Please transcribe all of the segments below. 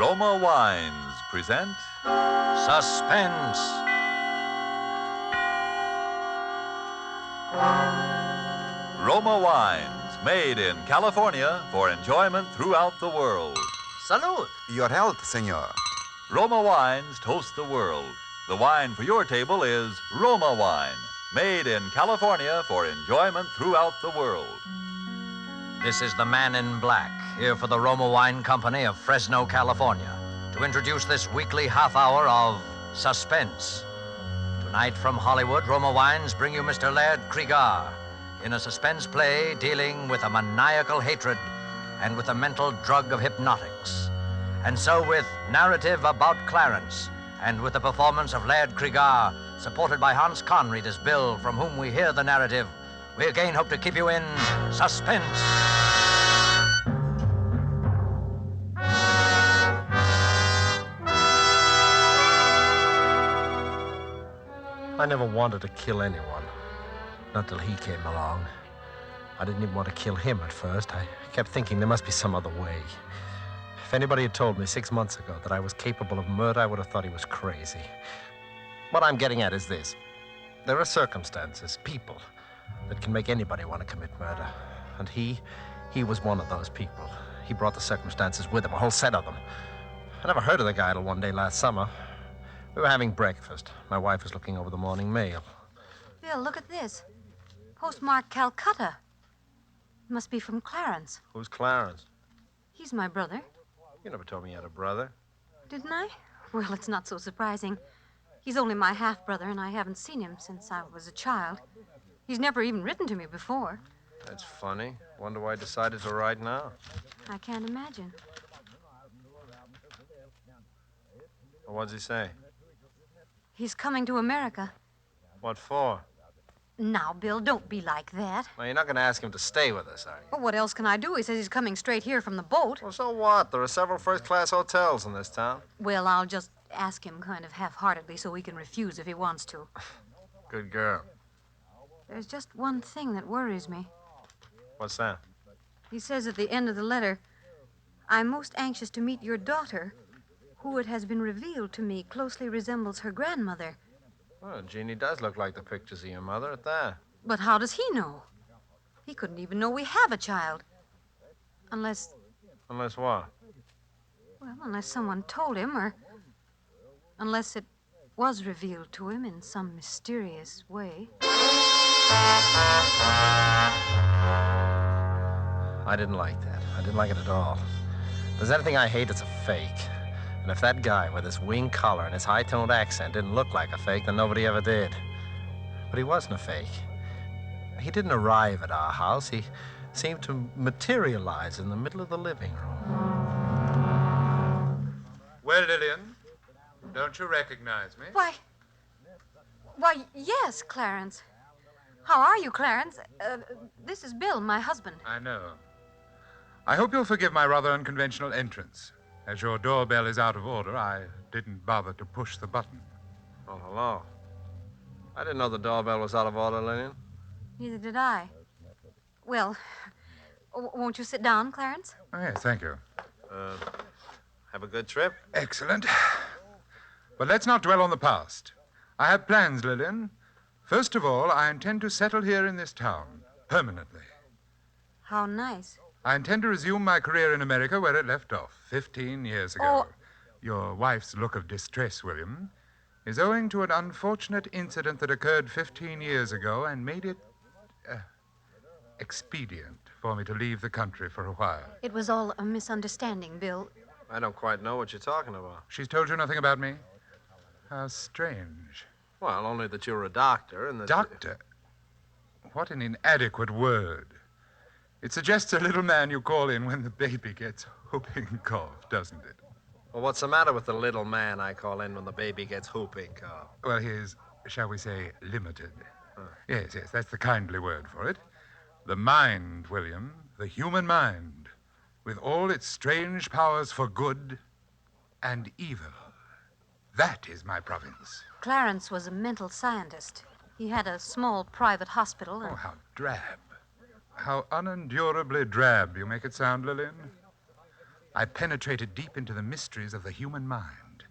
Roma Wines present Suspense. Roma Wines, made in California for enjoyment throughout the world. Salud. Your health, senor. Roma Wines toast the world. The wine for your table is Roma Wine, made in California for enjoyment throughout the world. This is the Man in Black, here for the Roma Wine Company of Fresno, California, to introduce this weekly half hour of Suspense. Tonight from Hollywood, Roma Wines bring you Mr. Laird Cregar in a suspense play dealing with a maniacal hatred and with the mental drug of hypnotics. And so with Narrative About Clarence, and with the performance of Laird Cregar, supported by Hans Conried as Bill, from whom we hear the narrative, we again hope to keep you in suspense. I never wanted to kill anyone. Not till he came along. I didn't even want to kill him at first. I kept thinking there must be some other way. If anybody had told me 6 months ago that I was capable of murder, I would have thought he was crazy. What I'm getting at is this. There are circumstances, people, that can make anybody want to commit murder. And he was one of those people. He brought the circumstances with him, a whole set of them. I never heard of the guy till one day last summer. We were having breakfast. My wife was looking over the morning mail. Bill, look at this. Postmarked Calcutta. It must be from Clarence. Who's Clarence? He's my brother. You never told me you had a brother. Didn't I? Well, it's not so surprising. He's only my half-brother, and I haven't seen him since I was a child. He's never even written to me before. That's funny. Wonder why I decided to write now. I can't imagine. Well, what's he say? He's coming to America. What for? Now, Bill, don't be like that. Well, you're not going to ask him to stay with us, are you? Well, what else can I do? He says he's coming straight here from the boat. Well, so what? There are several first-class hotels in this town. Well, I'll just ask him kind of half-heartedly so he can refuse if he wants to. Good girl. There's just one thing that worries me. What's that? He says at the end of the letter, I'm most anxious to meet your daughter, who it has been revealed to me closely resembles her grandmother. Well, Jeannie does look like the pictures of your mother at that. But how does he know? He couldn't even know we have a child. Unless, Unless what? well, unless someone told him, or unless it was revealed to him in some mysterious way. I didn't like that. I didn't like it at all. If there's anything I hate, it's a fake. And if that guy with his wing collar and his high-toned accent didn't look like a fake, then nobody ever did. But he wasn't a fake. He didn't arrive at our house. He seemed to materialize in the middle of the living room. Well, Lillian, don't you recognize me? Why, yes, Clarence. How are you, Clarence? This is Bill, my husband. I know. I hope you'll forgive my rather unconventional entrance. As your doorbell is out of order, I didn't bother to push the button. Oh, hello. I didn't know the doorbell was out of order, Lillian. Neither did I. Well, won't you sit down, Clarence? Oh, yes, thank you. Have a good trip? Excellent. But let's not dwell on the past. I have plans, Lillian. First of all, I intend to settle here in this town, permanently. How nice. I intend to resume my career in America where it left off 15 years ago. Oh. Your wife's look of distress, William, is owing to an unfortunate incident that occurred 15 years ago and made it expedient for me to leave the country for a while. It was all a misunderstanding, Bill. I don't quite know what you're talking about. She's told you nothing about me? How strange. Well, only that you're a doctor and that... Doctor? What an inadequate word. It suggests a little man you call in when the baby gets whooping cough, doesn't it? Well, what's the matter with the little man I call in when the baby gets whooping cough? Well, he is, shall we say, limited. Yes, that's the kindly word for it. The mind, William, the human mind, with all its strange powers for good and evil. That is my province. Clarence was a mental scientist. He had a small private hospital. Oh, how drab. How unendurably drab you make it sound, Lillian. I penetrated deep into the mysteries of the human mind.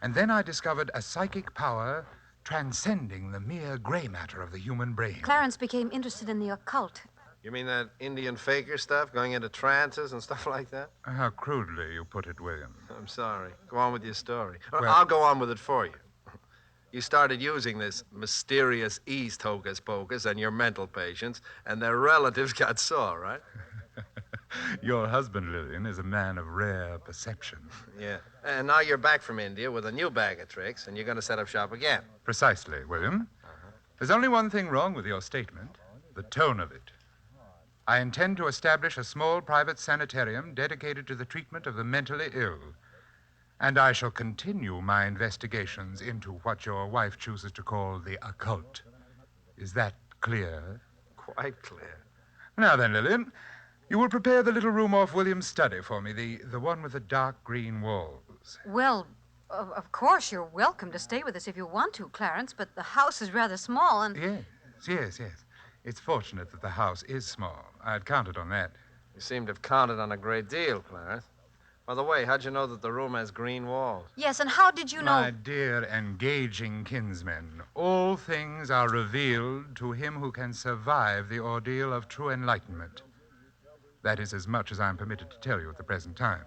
And then I discovered a psychic power transcending the mere gray matter of the human brain. Clarence became interested in the occult. You mean that Indian faker stuff, going into trances and stuff like that? How crudely you put it, William. I'm sorry. Go on with your story. Or Well- I'll go on with it for you. You started using this mysterious East hocus pocus on your mental patients, and their relatives got sore, right? Your husband, Lillian, is a man of rare perception. Yeah. And now you're back from India with a new bag of tricks, and you're going to set up shop again. Precisely, William. There's only one thing wrong with your statement, the tone of it. I intend to establish a small private sanitarium dedicated to the treatment of the mentally ill. And I shall continue my investigations into what your wife chooses to call the occult. Is that clear? Quite clear. Now then, Lillian, you will prepare the little room off William's study for me, the one with the dark green walls. Well, of course, you're welcome to stay with us if you want to, Clarence, but the house is rather small and... Yes. It's fortunate that the house is small. I'd counted on that. You seem to have counted on a great deal, Clarence. By the way, how'd you know that the room has green walls? Yes, and how did you know... My dear engaging kinsmen, all things are revealed to him who can survive the ordeal of true enlightenment. That is as much as I'm permitted to tell you at the present time.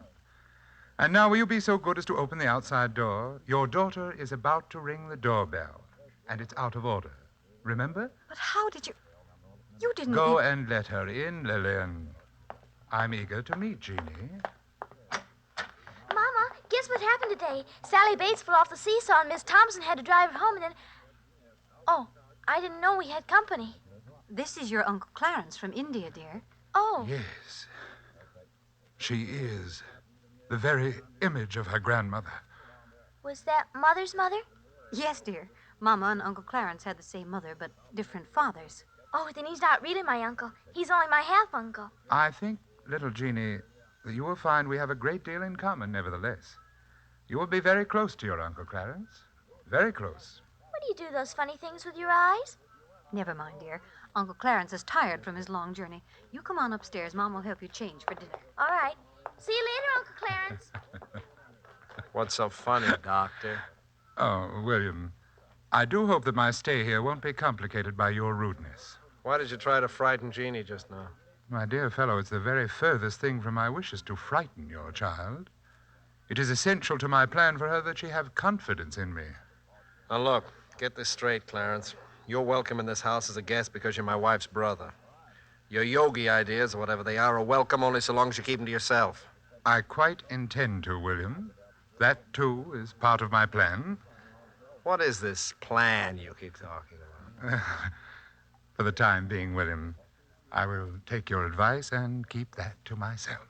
And now will you be so good as to open the outside door? Your daughter is about to ring the doorbell, and it's out of order. Remember? But how did you... You didn't... Go and let her in, Lillian. I'm eager to meet Jeannie. Mama, guess what happened today? Sally Bates fell off the seesaw and Miss Thompson had to drive her home and then... Oh, I didn't know we had company. This is your Uncle Clarence from India, dear. Oh. Yes. She is the very image of her grandmother. Was that Mother's mother? Yes, dear. Mama and Uncle Clarence had the same mother, but different fathers. Oh, then he's not really my uncle. He's only my half-uncle. I think, little Jeannie, that you will find we have a great deal in common, nevertheless. You will be very close to your Uncle Clarence. Very close. What do you do those funny things with your eyes? Never mind, dear. Uncle Clarence is tired from his long journey. You come on upstairs. Mom will help you change for dinner. All right. See you later, Uncle Clarence. What's so funny, Doctor? Oh, William, I do hope that my stay here won't be complicated by your rudeness. Why did you try to frighten Jeannie just now? My dear fellow, it's the very furthest thing from my wishes to frighten your child. It is essential to my plan for her that she have confidence in me. Now, look, get this straight, Clarence. You're welcome in this house as a guest because you're my wife's brother. Your yogi ideas, or whatever they are welcome only so long as you keep them to yourself. I quite intend to, William. That, too, is part of my plan. What is this plan you keep talking about? For the time being, William, I will take your advice and keep that to myself.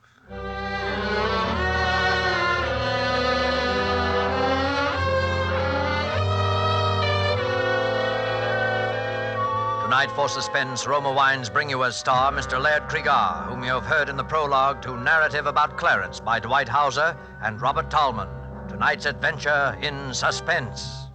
Tonight for Suspense, Roma Wines bring you as star Mr. Laird Cregar, whom you have heard in the prologue to Narrative About Clarence by Dwight Hauser and Robert Tallman. Tonight's adventure in Suspense.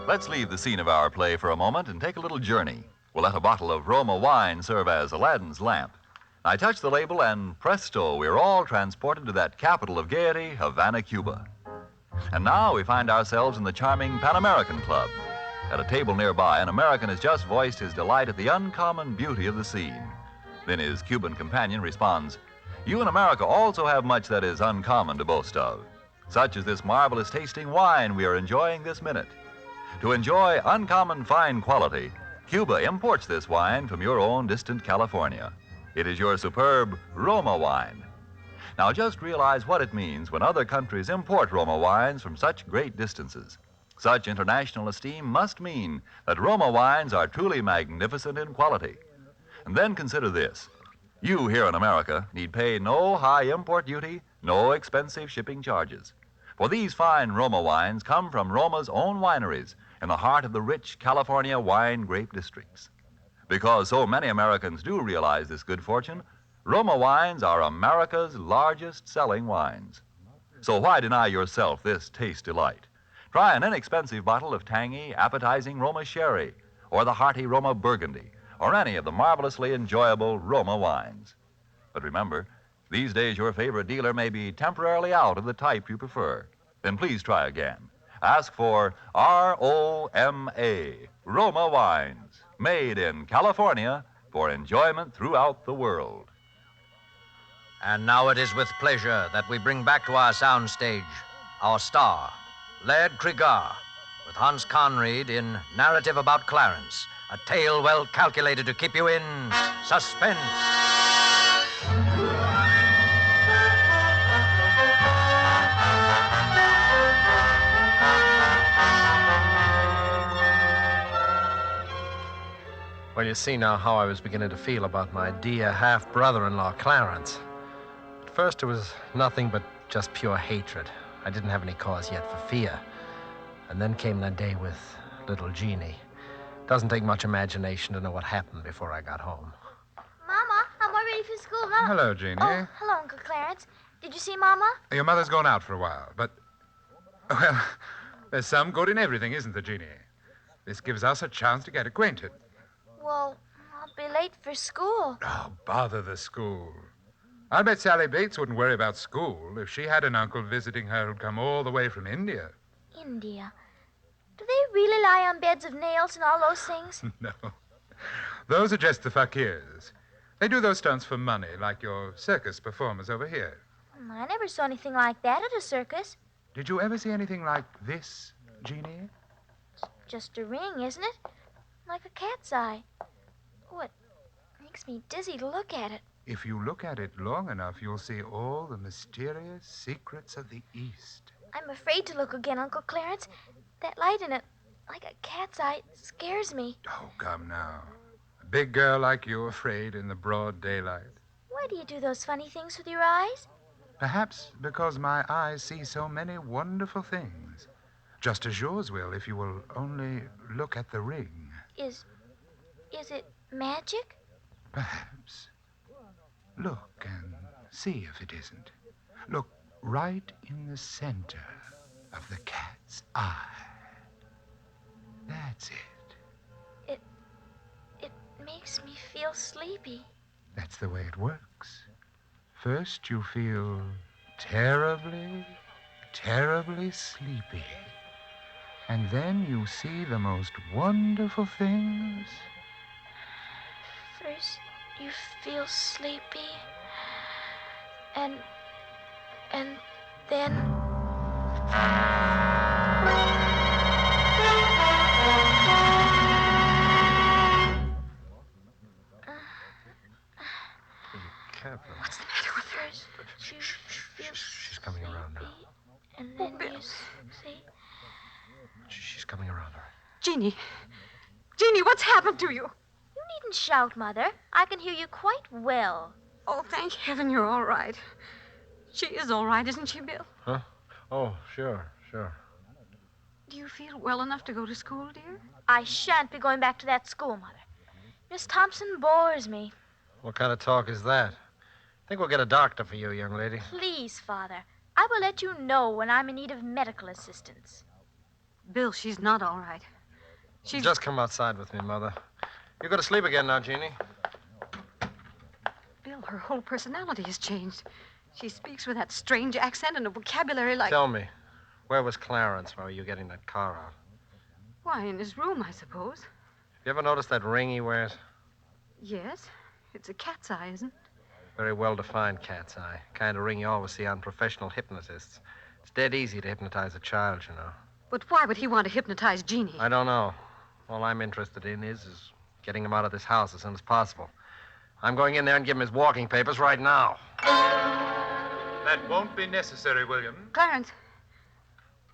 Let's leave the scene of our play for a moment and take a little journey. We'll let a bottle of Roma wine serve as Aladdin's lamp. I touch the label and presto, we're all transported to that capital of gaiety, Havana, Cuba. And now we find ourselves in the charming Pan American Club. At a table nearby, an American has just voiced his delight at the uncommon beauty of the scene. Then his Cuban companion responds, "You in America also have much that is uncommon to boast of, such as this marvelous tasting wine we are enjoying this minute. To enjoy uncommon fine quality, Cuba imports this wine from your own distant California. It is your superb Roma wine. Now just realize what it means when other countries import Roma wines from such great distances. Such international esteem must mean that Roma wines are truly magnificent in quality. And then consider this. You here in America need pay no high import duty, no expensive shipping charges. For these fine Roma wines come from Roma's own wineries in the heart of the rich California wine grape districts. Because so many Americans do realize this good fortune, Roma wines are America's largest selling wines. So why deny yourself this taste delight? Try an inexpensive bottle of tangy, appetizing Roma sherry, or the hearty Roma Burgundy, or any of the marvelously enjoyable Roma wines. But remember, these days your favorite dealer may be temporarily out of the type you prefer. Then please try again. Ask for ROMA, Roma Wines, made in California for enjoyment throughout the world. And now it is with pleasure that we bring back to our soundstage our star, Laird Cregar, with Hans Conried in Narrative About Clarence, a tale well calculated to keep you in suspense. Well, you see now how I was beginning to feel about my dear half-brother-in-law, Clarence. At first, it was nothing but just pure hatred. I didn't have any cause yet for fear. And then came that day with little Jeannie. Doesn't take much imagination to know what happened before I got home. Mama, I'm all ready for school. Mama. Hello, Jeannie. Oh, hello, Uncle Clarence. Did you see Mama? Your mother's gone out for a while, but... Well, there's some good in everything, isn't there, Jeannie? This gives us a chance to get acquainted. Well, I'll be late for school. Oh, bother the school. I'll bet Sally Bates wouldn't worry about school if she had an uncle visiting her who'd come all the way from India. India. Do they really lie on beds of nails and all those things? No. Those are just the fakirs. They do those stunts for money, like your circus performers over here. I never saw anything like that at a circus. Did you ever see anything like this, Jeannie? Just a ring, isn't it? Like a cat's eye. Oh, it makes me dizzy to look at it. If you look at it long enough, you'll see all the mysterious secrets of the East. I'm afraid to look again, Uncle Clarence. That light in it, like a cat's eye, scares me. Oh, come now. A big girl like you afraid in the broad daylight. Why do you do those funny things with your eyes? Perhaps because my eyes see so many wonderful things. Just as yours will if you will only look at the ring. Is it magic? Perhaps. Look and see if it isn't. Look right in the center of the cat's eye. That's it. It makes me feel sleepy. That's the way it works. First you feel terribly, terribly sleepy. And then you see the most wonderful things. First, you feel sleepy. And then... What's the matter with her? First, you feel She's coming around now. and then Bill. you see... She's coming around, all right. Jeannie, what's happened to you? You needn't shout, Mother. I can hear you quite well. Oh, thank heaven you're all right. She is all right, isn't she, Bill? Huh? Oh, sure. Do you feel well enough to go to school, dear? I shan't be going back to that school, Mother. Miss Thompson bores me. What kind of talk is that? I think we'll get a doctor for you, young lady. Please, Father. I will let you know when I'm in need of medical assistance. Bill, she's not all right. She's... Just come outside with me, Mother. You go to sleep again now, Jeannie. Bill, her whole personality has changed. She speaks with that strange accent and a vocabulary like... Tell me, where was Clarence while you were getting that car out? Why, in his room, I suppose. You ever notice that ring he wears? Yes. It's a cat's eye, isn't it? Very well-defined cat's eye. Kind of ring you always see on professional hypnotists. It's dead easy to hypnotize a child, you know. But why would he want to hypnotize Jeannie? I don't know. All I'm interested in is getting him out of this house as soon as possible. I'm going in there and give him his walking papers right now. That won't be necessary, William. Clarence,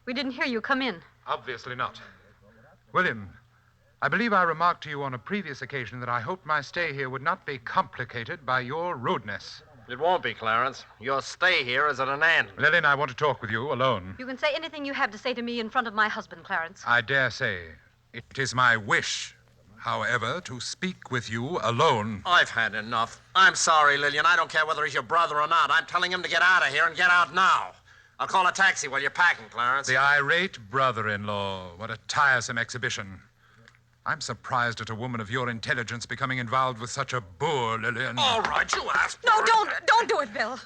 we didn't hear you come in. Obviously not. William, I believe I remarked to you on a previous occasion that I hoped my stay here would not be complicated by your rudeness. It won't be, Clarence. Your stay here is at an end. Lillian, I want to talk with you alone. You can say anything you have to say to me in front of my husband, Clarence. I dare say it is my wish, however, to speak with you alone. I've had enough. I'm sorry, Lillian. I don't care whether he's your brother or not. I'm telling him to get out of here and get out now. I'll call a taxi while you're packing, Clarence. The irate brother-in-law. What a tiresome exhibition. I'm surprised at a woman of your intelligence becoming involved with such a boor, Lillian. All right, you asked. No, don't do it, Bill.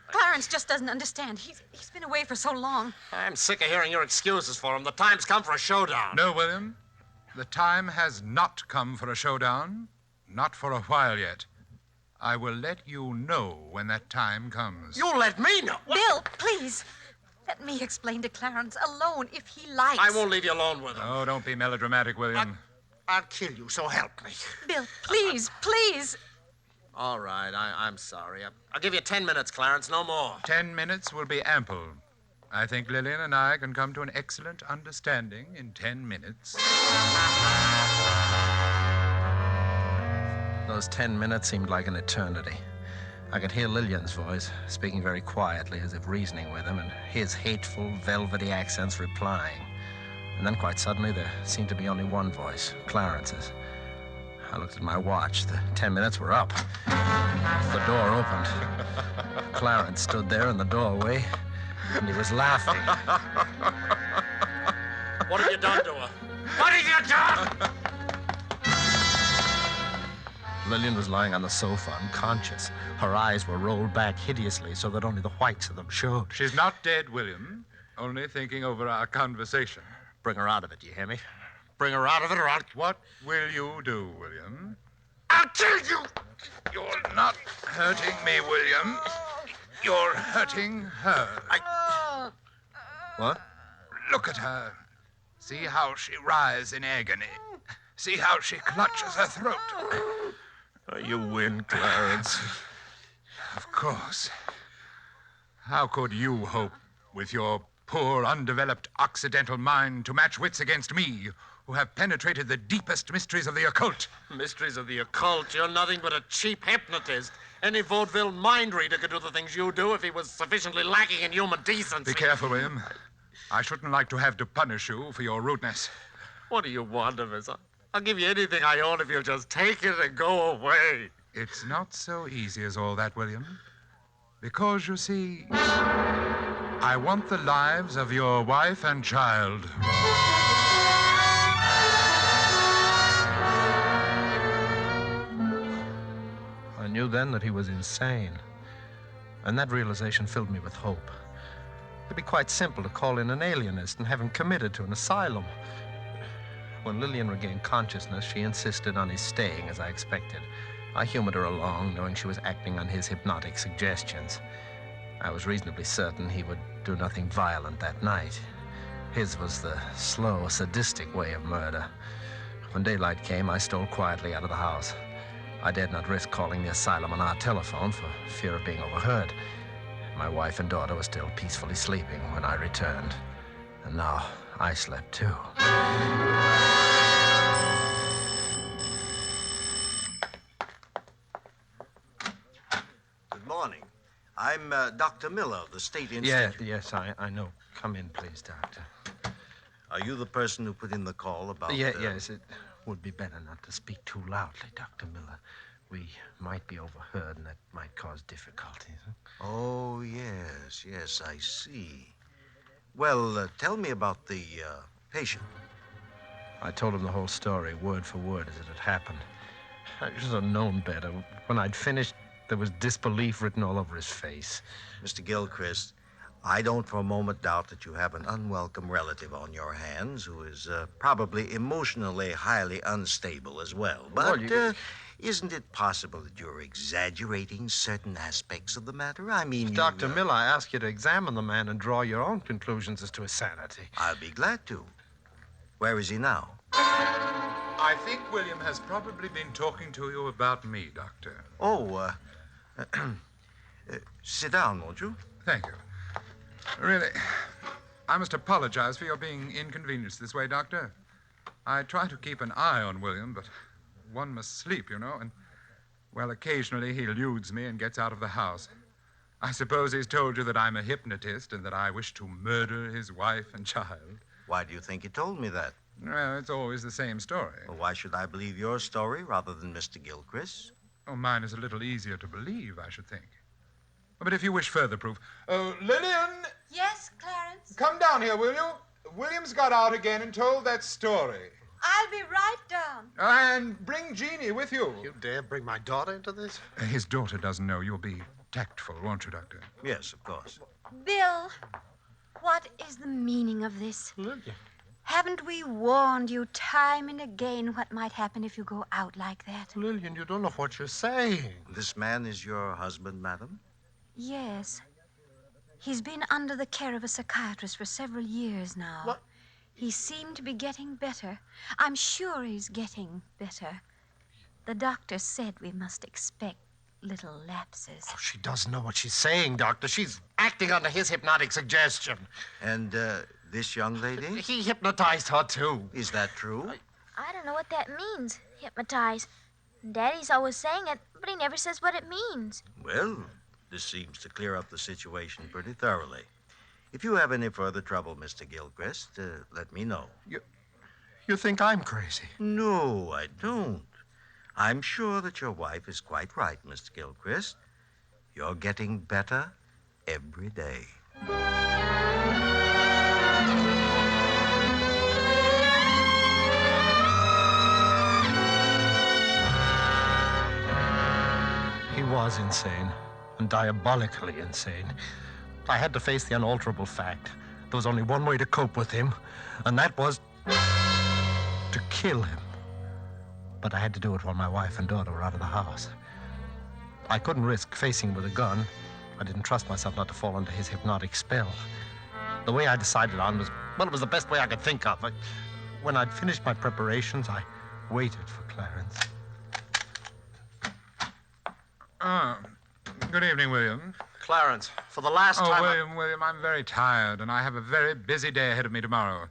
Clarence just doesn't understand. He's been away for so long. I'm sick of hearing your excuses for him. The time's come for a showdown. No, William. The time has not come for a showdown. Not for a while yet. I will let you know when that time comes. You'll let me know. Bill, please. Let me explain to Clarence alone if he likes. I won't leave you alone with him. Oh, don't be melodramatic, William. I'll kill you, so help me. Bill, please, please. All right, I'm sorry. I'll give you 10 minutes, Clarence, no more. 10 minutes will be ample. I think Lillian and I can come to an excellent understanding in 10 minutes. Those 10 minutes seemed like an eternity. I could hear Lillian's voice, speaking very quietly as if reasoning with him, and his hateful, velvety accents replying. And then quite suddenly there seemed to be only one voice, Clarence's. I looked at my watch. The 10 minutes were up. The door opened. Clarence stood there in the doorway, and he was laughing. What have you done to her? What have you done? Lillian was lying on the sofa, unconscious. Her eyes were rolled back hideously so that only the whites of them showed. She's not dead, William. Only thinking over our conversation. Bring her out of it, you hear me? Bring her out of it or I'll... What will you do, William? I'll kill you! You're not hurting me, William. You're hurting her. What? Look at her. See how she writhes in agony. See how she clutches her throat. You win, Clarence. Of course. How could you hope, with your poor, undeveloped Occidental mind, to match wits against me, who have penetrated the deepest mysteries of the occult? Mysteries of the occult? You're nothing but a cheap hypnotist. Any vaudeville mind reader could do the things you do if he was sufficiently lacking in human decency. Be careful, William. I shouldn't like to have to punish you for your rudeness. What do you want of us? I'll give you anything I own if you'll just take it and go away. It's not so easy as all that, William. Because, you see, I want the lives of your wife and child. I knew then that he was insane. And that realization filled me with hope. It'd be quite simple to call in an alienist and have him committed to an asylum. When Lillian regained consciousness, she insisted on his staying, as I expected. I humored her along, knowing she was acting on his hypnotic suggestions. I was reasonably certain he would do nothing violent that night. His was the slow, sadistic way of murder. When daylight came, I stole quietly out of the house. I dared not risk calling the asylum on our telephone for fear of being overheard. My wife and daughter were still peacefully sleeping when I returned. And now I slept too. Good morning. I'm Dr. Miller of the State Institute. Yes, I know. Come in, please, Doctor. Are you the person who put in the call about... Yes, it would be better not to speak too loudly, Dr. Miller. We might be overheard, and that might cause difficulties. Oh, yes, I see. Well, tell me about the patient. I told him the whole story, word for word, as it had happened. I should have known better. When I'd finished, there was disbelief written all over his face. Mr. Gilchrist, I don't for a moment doubt that you have an unwelcome relative on your hands who is probably emotionally highly unstable as well. But isn't it possible that you're exaggerating certain aspects of the matter? I mean, Dr. Miller, I ask you to examine the man and draw your own conclusions as to his sanity. I'll be glad to. Where is he now? I think William has probably been talking to you about me, Doctor. Oh, sit down, won't you? Thank you. Really, I must apologize for your being inconvenienced this way, Doctor. I try to keep an eye on William, but one must sleep, you know, and, well, occasionally he eludes me and gets out of the house. I suppose he's told you that I'm a hypnotist and that I wish to murder his wife and child. Why do you think he told me that? Well, it's always the same story. Well, why should I believe your story rather than Mr. Gilchrist's? Oh, mine is a little easier to believe, I should think. But if you wish further proof... Oh, Lillian! Yes, Clarence? Come down here, will you? William's got out again and told that story. I'll be right down. And bring Jeannie with you. You dare bring my daughter into this? His daughter doesn't know. You'll be tactful, won't you, Doctor? Yes, of course. Bill, what is the meaning of this? Lillian. Haven't we warned you time and again what might happen if you go out like that? Lillian, you don't know what you're saying. This man is your husband, madam? Yes. He's been under the care of a psychiatrist for several years now. What? He seemed to be getting better. I'm sure he's getting better. The doctor said we must expect little lapses. Oh, she doesn't know what she's saying, Doctor. She's acting under his hypnotic suggestion. And this young lady? He hypnotized her, too. Is that true? I don't know what that means, hypnotize. Daddy's always saying it, but he never says what it means. Well, this seems to clear up the situation pretty thoroughly. If you have any further trouble, Mr. Gilchrist, let me know. You think I'm crazy? No, I don't. I'm sure that your wife is quite right, Mr. Gilchrist. You're getting better every day. He was insane, and diabolically insane. I had to face the unalterable fact. There was only one way to cope with him, and that was to kill him. But I had to do it while my wife and daughter were out of the house. I couldn't risk facing him with a gun. I didn't trust myself not to fall under his hypnotic spell. The way I decided on was, well, it was the best way I could think of. When I'd finished my preparations, I waited for Clarence. Good evening, William. Clarence, for the last time... William, I'm very tired, and I have a very busy day ahead of me tomorrow.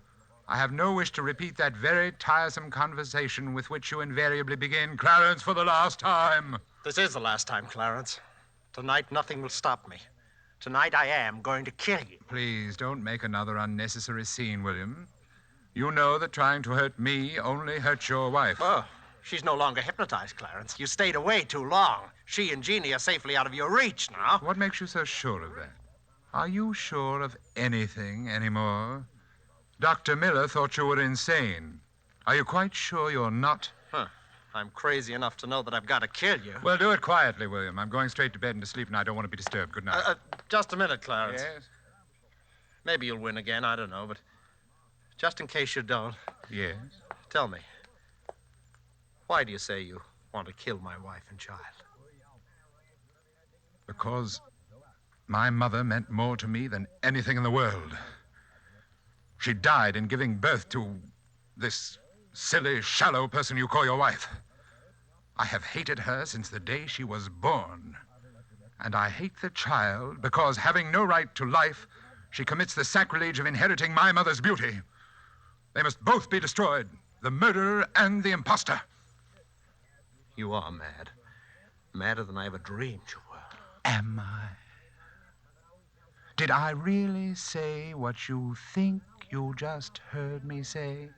I have no wish to repeat that very tiresome conversation with which you invariably begin, Clarence, for the last time. This is the last time, Clarence. Tonight, nothing will stop me. Tonight, I am going to kill you. Please don't make another unnecessary scene, William. You know that trying to hurt me only hurts your wife. Oh, she's no longer hypnotized, Clarence. You stayed away too long. She and Jeannie are safely out of your reach now. What makes you so sure of that? Are you sure of anything anymore? Dr. Miller thought you were insane. Are you quite sure you're not? I'm crazy enough to know that I've got to kill you. Well, do it quietly, William. I'm going straight to bed and to sleep, and I don't want to be disturbed. Good night. Just a minute, Clarence. Yes? Maybe you'll win again, I don't know, but just in case you don't, Yes? tell me, why do you say you want to kill my wife and child? Because my mother meant more to me than anything in the world. She died in giving birth to this silly, shallow person you call your wife. I have hated her since the day she was born. And I hate the child because, having no right to life, she commits the sacrilege of inheriting my mother's beauty. They must both be destroyed, the murderer and the imposter. You are mad. Madder than I ever dreamed you were. Am I? Did I really say what you think you just heard me say?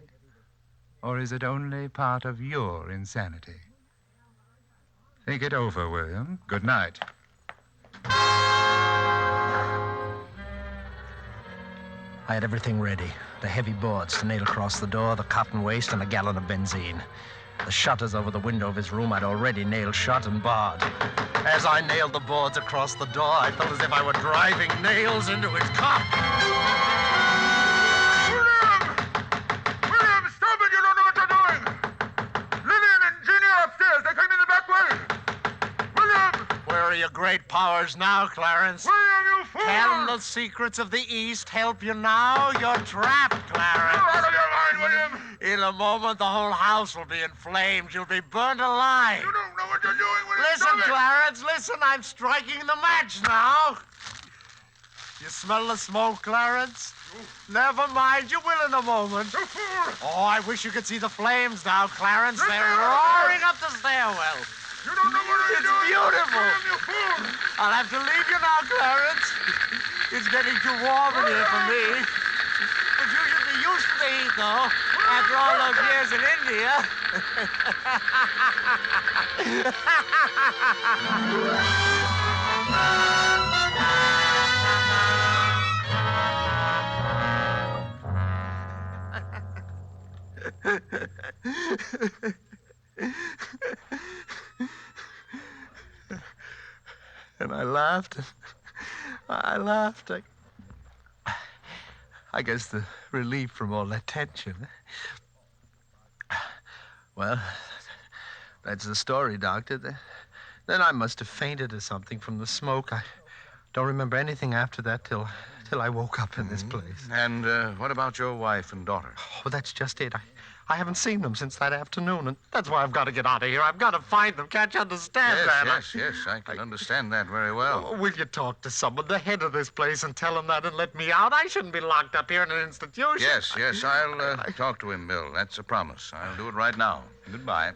Or is it only part of your insanity? Think it over, William. Good night. I had everything ready. The heavy boards to nail across the door, the cotton waste, and a gallon of benzene. The shutters over the window of his room I'd already nailed shut and barred. As I nailed the boards across the door, I felt as if I were driving nails into his cot. William, stop it! You don't know what you're doing! Lillian and Jeannie are upstairs. They came in the back way. William! Where are your great powers now, Clarence? William, you fool! Can the secrets of the East help you now? You're trapped, Clarence. You're out of your mind, William! In a moment, the whole house will be in flames. You'll be burned alive. You don't know what you're doing, William! Listen, Stop it! Clarence, listen. I'm striking the match now. You smell the smoke, Clarence? Never mind. You will in a moment. You fool! Oh, I wish you could see the flames now, Clarence. They're roaring up the stairwell. You don't know what you're It's doing! beautiful. William, you fool! I'll have to leave you now, Clarence. It's getting too warm in here for me. But you should be used to the heat, though, after all those years in India. And I laughed. I laughed. I guess the relief from all that tension. Well, that's the story, Doctor. Then I must have fainted or something from the smoke. I don't remember anything after that till I woke up in this place. And what about your wife and daughter? Oh, that's just it. I haven't seen them since that afternoon, and that's why I've got to get out of here. I've got to find them. Can't you understand that? Yes, I can understand that very well. Will you talk to someone, the head of this place, and tell him that and let me out? I shouldn't be locked up here in an institution. Yes, I'll talk to him, Bill. That's a promise. I'll do it right now. Goodbye.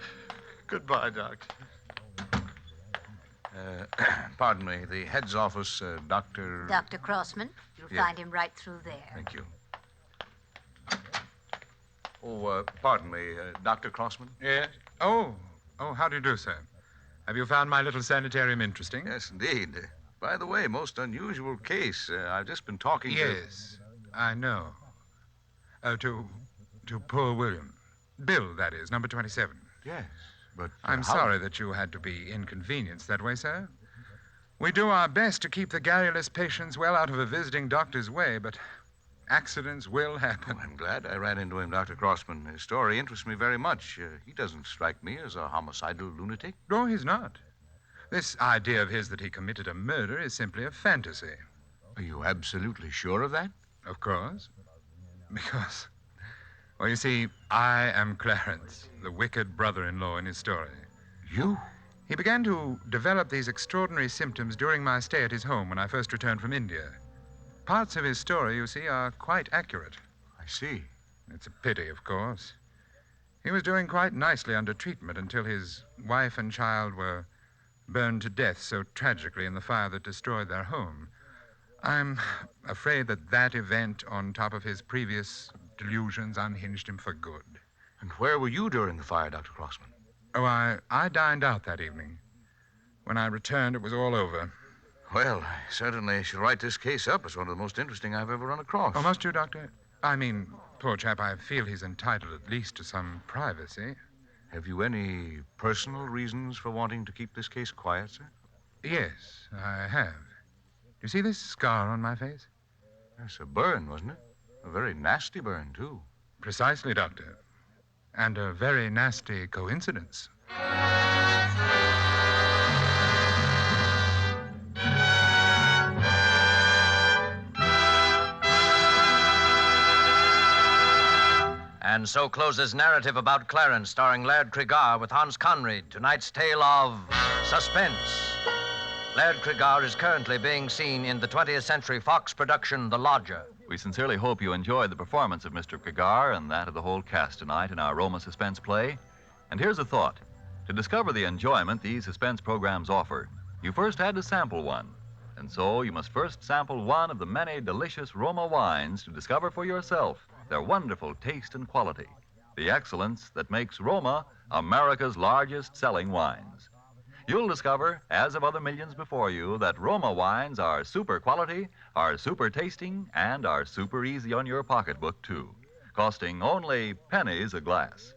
Goodbye, Doctor. Pardon me, the head's office, Dr. Dr. Crossman. You'll find him right through there. Thank you. Oh, pardon me, Dr. Crossman? Yes? Oh, how do you do, sir? Have you found my little sanitarium interesting? Yes, indeed. By the way, most unusual case. I've just been talking Yes, I know. To poor William. Bill, that is, number 27. Yes, but... I'm sorry that you had to be inconvenienced that way, sir. We do our best to keep the garrulous patients well out of a visiting doctor's way, but accidents will happen. I'm glad I ran into him, Dr. Crossman. His story interests me very much. He doesn't strike me as a homicidal lunatic. No, he's not. This idea of his that he committed a murder is simply a fantasy. Are you absolutely sure of that? Of course. Because, well, you see, I am Clarence, the wicked brother-in-law in his story. You? He began to develop these extraordinary symptoms during my stay at his home when I first returned from India. Parts of his story, you see, are quite accurate. I see. It's a pity, of course. He was doing quite nicely under treatment until his wife and child were burned to death so tragically in the fire that destroyed their home. I'm afraid that event, on top of his previous delusions, unhinged him for good. And where were you during the fire, Dr. Crossman? Oh, I dined out that evening. When I returned, it was all over. Well, I certainly shall write this case up as one of the most interesting I've ever run across. Oh, must you, Doctor? I mean, poor chap, I feel he's entitled at least to some privacy. Have you any personal reasons for wanting to keep this case quiet, sir? Yes, I have. Do you see this scar on my face? Yes, a burn, wasn't it? A very nasty burn, too. Precisely, Doctor. And a very nasty coincidence. And so closes Narrative About Clarence, starring Laird Cregar with Hans Conried, tonight's tale of Suspense. Laird Cregar is currently being seen in the 20th Century Fox production, The Lodger. We sincerely hope you enjoyed the performance of Mr. Cregar and that of the whole cast tonight in our Roma suspense play. And here's a thought. To discover the enjoyment these suspense programs offer, you first had to sample one. And so you must first sample one of the many delicious Roma wines to discover for yourself their wonderful taste and quality, the excellence that makes Roma America's largest selling wines. You'll discover, as of other millions before you, that Roma wines are super quality, are super tasting, and are super easy on your pocketbook, too, costing only pennies a glass.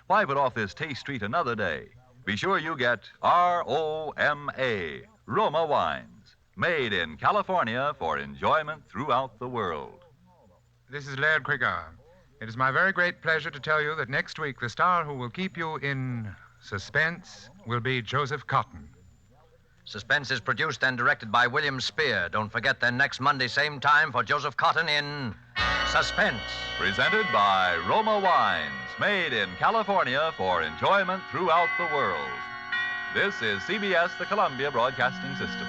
Why put off this taste treat another day? Be sure you get R-O-M-A, Roma wines, made in California for enjoyment throughout the world. This is Laird Cregar. It is my very great pleasure to tell you that next week the star who will keep you in suspense will be Joseph Cotton. Suspense is produced and directed by William Spear. Don't forget then next Monday, same time, for Joseph Cotton in Suspense. Presented by Roma Wines, made in California for enjoyment throughout the world. This is CBS, the Columbia Broadcasting System.